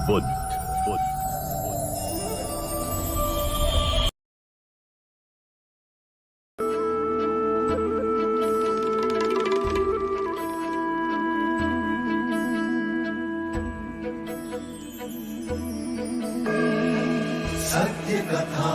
बुद्ध। सत्य कथा,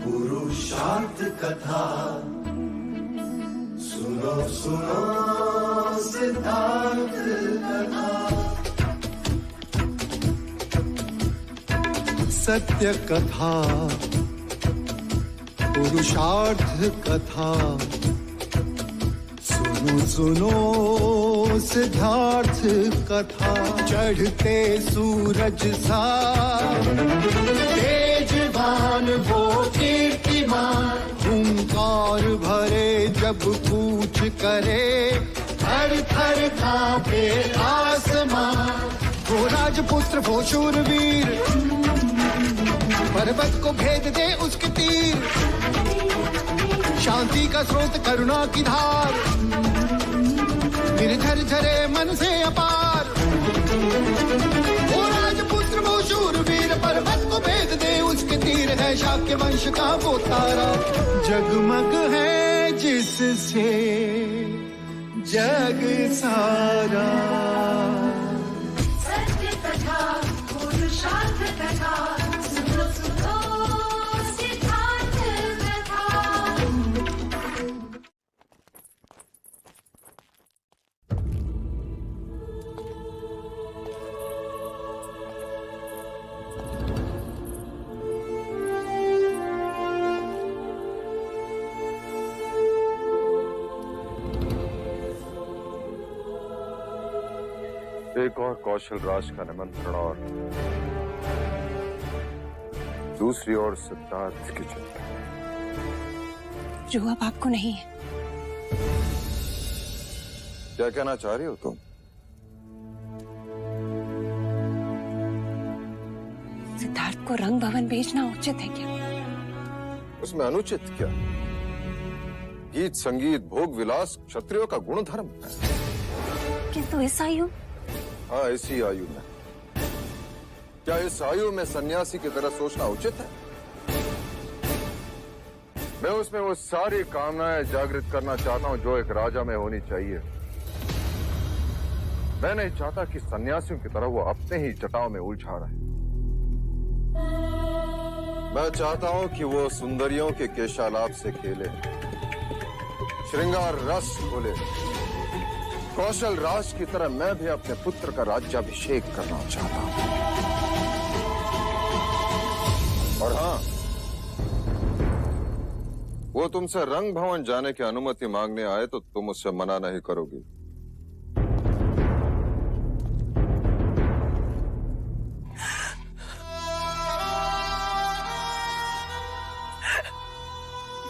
पुरुषार्थ कथा, सुनो सुनो सिद्धार्थ कथा। सत्य कथा, पुरुषार्थ कथा, सुनो सुनो सिद्धार्थ कथा। चढ़ते सूरज सा तेजवान वो कीर्तिमान, हुंकार भरे जब कूच करे, थर थर कांपे आसमान। वो राजपुत्र वो शूरवीर, पर्वत को भेद दे उसके तीर, शांति का स्रोत करुणा की धार, निर्झर झरे मन से अपार। वो राजपुत्र वो शूरवीर, पर्वत को भेद दे उसके तीर, है शाक्य वंश का वो तारा, जगमग है जिससे जग सारा। सत्य कथा, पुरुषार्थ कथा, सुनो सुनो सिद्धार्थ कथा। एक और कौशल राज का निमंत्रण और दूसरी ओर सिद्धार्थ की चिंता। जो अब आपको नहीं है। क्या कहना चाह रही हो तुम? सिद्धार्थ को रंग भवन भेजना उचित है क्या? उसमें अनुचित क्या? गीत संगीत भोग विलास क्षत्रियों का गुण धर्म है। किंतु इस आयु, हाँ इसी आयु में, क्या इस आयु में सन्यासी की तरह सोचना उचित है? मैं उसमें वो सारी कामनाएं जागृत करना चाहता हूं जो एक राजा में होनी चाहिए। मैं नहीं चाहता कि सन्यासियों की तरह वो अपने ही जटाओं में उलझा रहे। मैं चाहता हूं कि वो सुंदरियों के केशालाप से खेले, श्रृंगार रस खोले। कौशल राज की तरह मैं भी अपने पुत्र का राज्याभिषेक करना चाहता हूं। और हां, वो तुमसे रंग भवन जाने की अनुमति मांगने आए तो तुम उससे मना नहीं करोगी।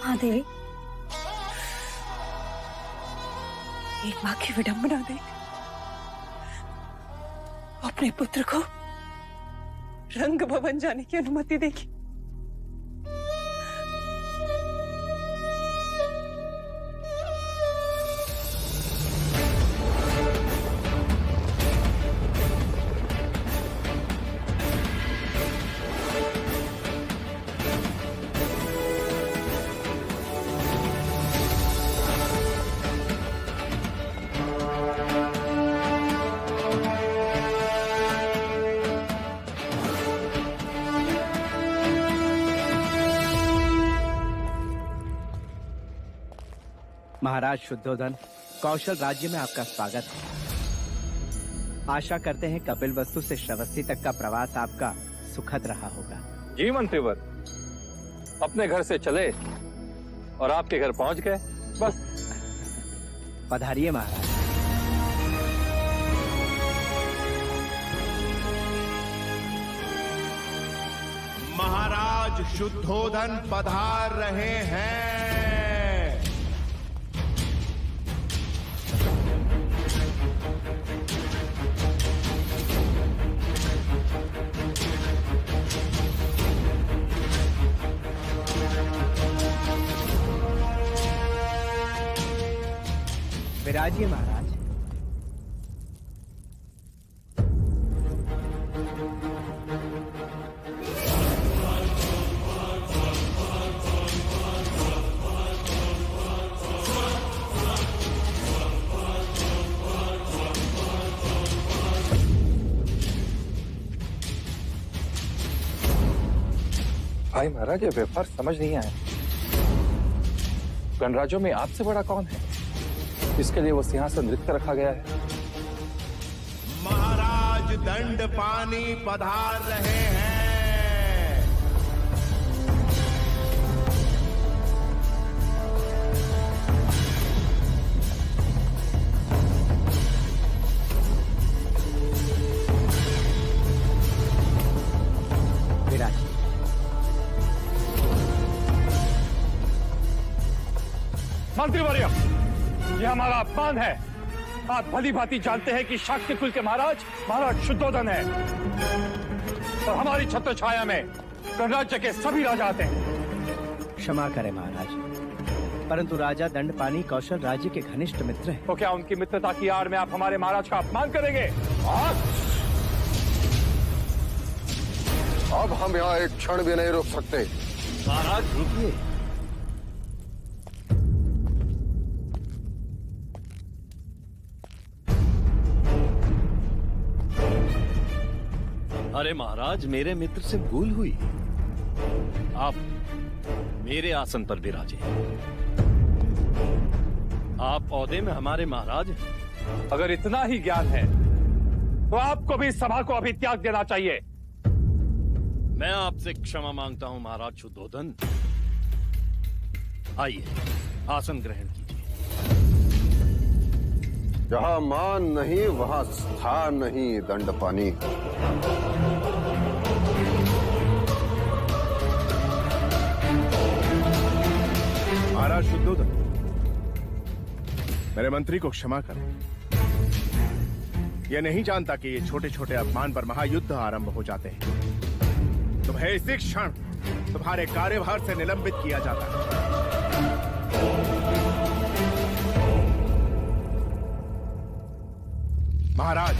महादेवी, एक मां की विडंबना देख अपने पुत्र को रंग भवन जाने की अनुमति देगी। महाराज शुद्धोधन, कौशल राज्य में आपका स्वागत है। आशा करते हैं कपिल वस्तु से श्रावस्ती तक का प्रवास आपका सुखद रहा होगा। जी मंत्रीवर, अपने घर से चले और आपके घर पहुंच गए, बस। पधारिए महाराज। महाराज शुद्धोधन पधार रहे हैं। विराजिए महाराज। भाई महाराज, ये व्यवहार समझ नहीं आया। गणराज्यों में आपसे बड़ा कौन है इसके लिए वो सिंहासन रिक्त रखा गया है? महाराज दंड पानी पधार रहे हैं। विराज, मंत्रीवर्य, ये हमारा अपमान है। आप भली भांति जानते हैं कि शाक्य कुल के महाराज शुद्धोधन है और हमारी छत्र छाया में गणराज्य के सभी राजा आते हैं। क्षमा करें महाराज, परंतु राजा दंडपानी कौशल राज्य के घनिष्ठ मित्र हैं। तो क्या उनकी मित्रता की आड़ में आप हमारे महाराज का अपमान करेंगे? अब हम यहाँ एक क्षण भी नहीं रुक सकते। महाराज रुकिए। अरे महाराज, मेरे मित्र से भूल हुई। आप मेरे आसन पर विराजे। आप औहदे में हमारे महाराज हैं। अगर इतना ही ज्ञान है तो आपको भी इस सभा को अभी त्याग देना चाहिए। मैं आपसे क्षमा मांगता हूं महाराज शुद्धोधन। आइए, आसन ग्रहण कीजिए। जहाँ मान नहीं वहाँ स्थान नहीं दंडपानी। महाराज शुद्धोधन, मेरे मंत्री को क्षमा करें। यह नहीं जानता कि ये छोटे छोटे अपमान पर महायुद्ध आरंभ हो जाते हैं। तुम्हें इसी क्षण तुम्हारे कार्यभार से निलंबित किया जाता है। महाराज,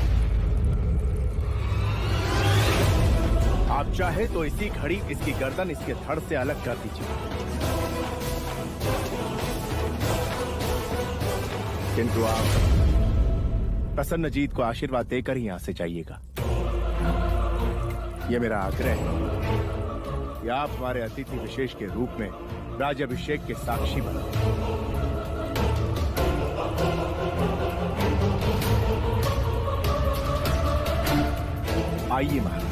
आप चाहे तो इसी घड़ी इसकी गर्दन इसके धड़ से अलग कर दीजिए, किंतु आप प्रसन्नजीत को आशीर्वाद देकर ही यहां से जाइएगा। यह मेरा आग्रह है कि आप हमारे अतिथि विशेष के रूप में राज्याभिषेक के साक्षी बने। आइए महाराज।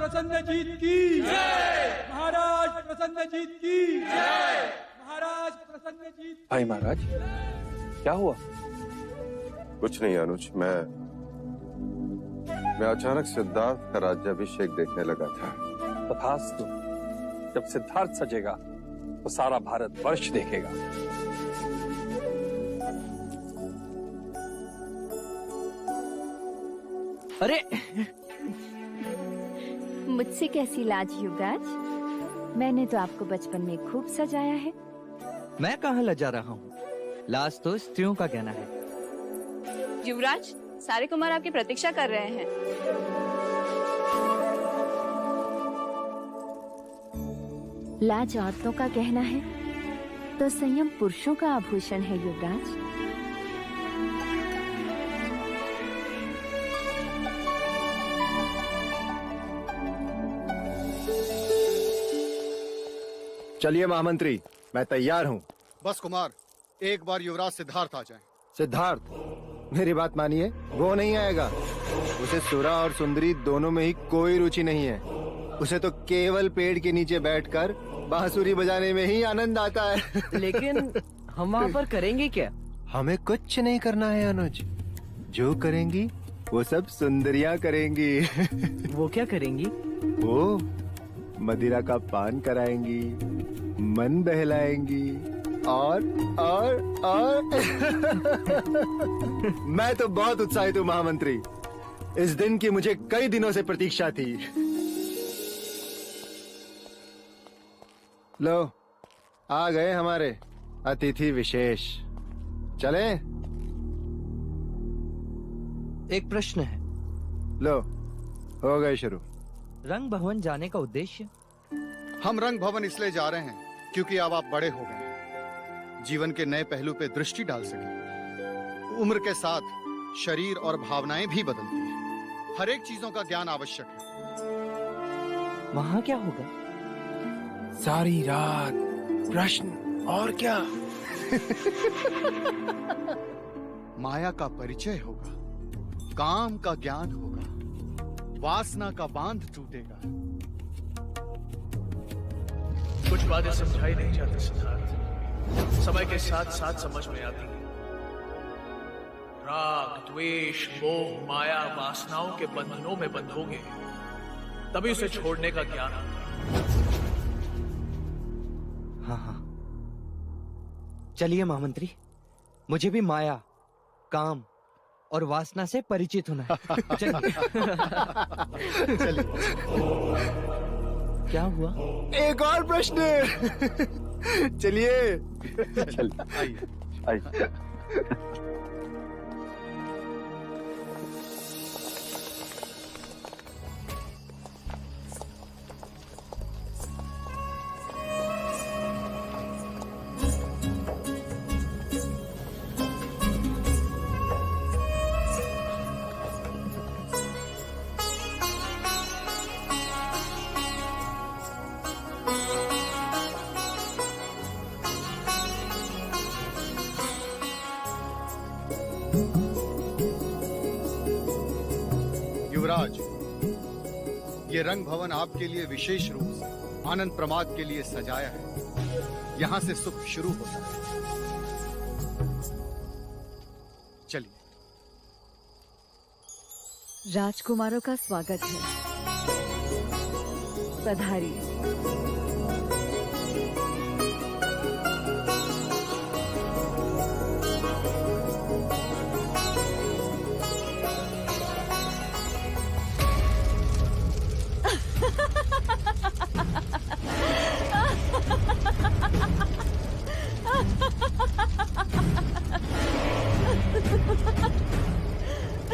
प्रसन्नजीत की जय। महाराज प्रसन्नजीत की जय। महाराज प्रसन्नजीत। भाई महाराज, क्या हुआ? कुछ नहीं अनुज, मैं अचानक सिद्धार्थ का राज्याभिषेक देखने लगा था। तथास्तु, जब सिद्धार्थ सजेगा तो सारा भारत वर्ष देखेगा। अरे मुझसे कैसी लाज युवराज, मैंने तो आपको बचपन में खूब सजाया है। मैं कहाँ लजा रहा हूँ, लाज तो स्त्रियों का कहना है। युवराज, सारे कुमार आपकी प्रतीक्षा कर रहे हैं। लाज औरतों का कहना है तो संयम पुरुषों का आभूषण है युवराज। चलिए महामंत्री, मैं तैयार हूँ। बस कुमार, एक बार युवराज सिद्धार्थ आ जाएं। सिद्धार्थ, मेरी बात मानिए, वो नहीं आएगा। उसे सुरा और सुंदरी दोनों में ही कोई रुचि नहीं है। उसे तो केवल पेड़ के नीचे बैठकर बांसुरी बजाने में ही आनंद आता है। लेकिन हम वहाँ पर करेंगे क्या? हमें कुछ नहीं करना है अनुज। जो करेंगी वो सब सुंदरियाँ करेंगी। वो क्या करेंगी? वो मदिरा का पान कराएंगी, मन बहलाएंगी और मैं तो बहुत उत्साहित हूँ महामंत्री। इस दिन की मुझे कई दिनों से प्रतीक्षा थी। लो, आ गए हमारे अतिथि विशेष। चले? एक प्रश्न है। लो, हो गए शुरू। रंग भवन जाने का उद्देश्य? हम रंग भवन इसलिए जा रहे हैं क्योंकि अब आप बड़े हो गए हैं, जीवन के नए पहलू पे दृष्टि डाल सके। उम्र के साथ शरीर और भावनाएं भी बदलती हैं। हर एक चीजों का ज्ञान आवश्यक है। वहाँ क्या होगा? सारी रात प्रश्न और क्या? माया का परिचय होगा, काम का ज्ञान होगा, वासना का बांध टूटेगा। कुछ बातें समझाई नहीं जाती सिद्धार्थ, समय के साथ साथ समझ में आती है। राग, द्वेष, मोह, माया, वासनाओं के बंधनों में बंधोगे तभी उसे छोड़ने का ज्ञान आता है। हाँ, चलिए महामंत्री, मुझे भी माया, काम और वासना से परिचित होना है। चलिए। क्या हुआ? एक और प्रश्न। चलिए। आइए। युवराज, ये रंग भवन आपके लिए विशेष रूप से आनंद प्रमाद के लिए सजाया है। यहाँ से सुख शुरू होता है। चलिए। राजकुमारों का स्वागत है। पधारिए।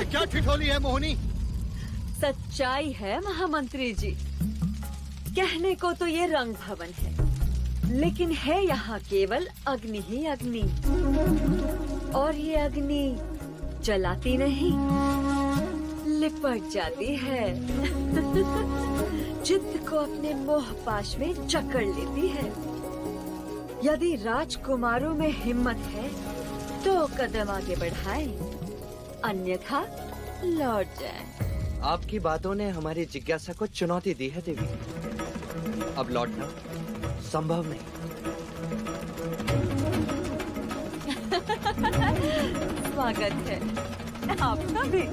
क्या ठिठोली है मोहिनी? सच्चाई है महामंत्री जी। कहने को तो ये रंग भवन है, लेकिन है यहाँ केवल अग्नि ही अग्नि। और ये अग्नि जलाती नहीं, लिपट जाती है। चित्त को अपने मोह पाश में जकड़ लेती है। यदि राजकुमारों में हिम्मत है तो कदम आगे बढ़ाएं, अन्यथा लौट जाएं। आपकी बातों ने हमारी जिज्ञासा को चुनौती दी है देवी। अब लौटना संभव नहीं। स्वागत है आपका भी।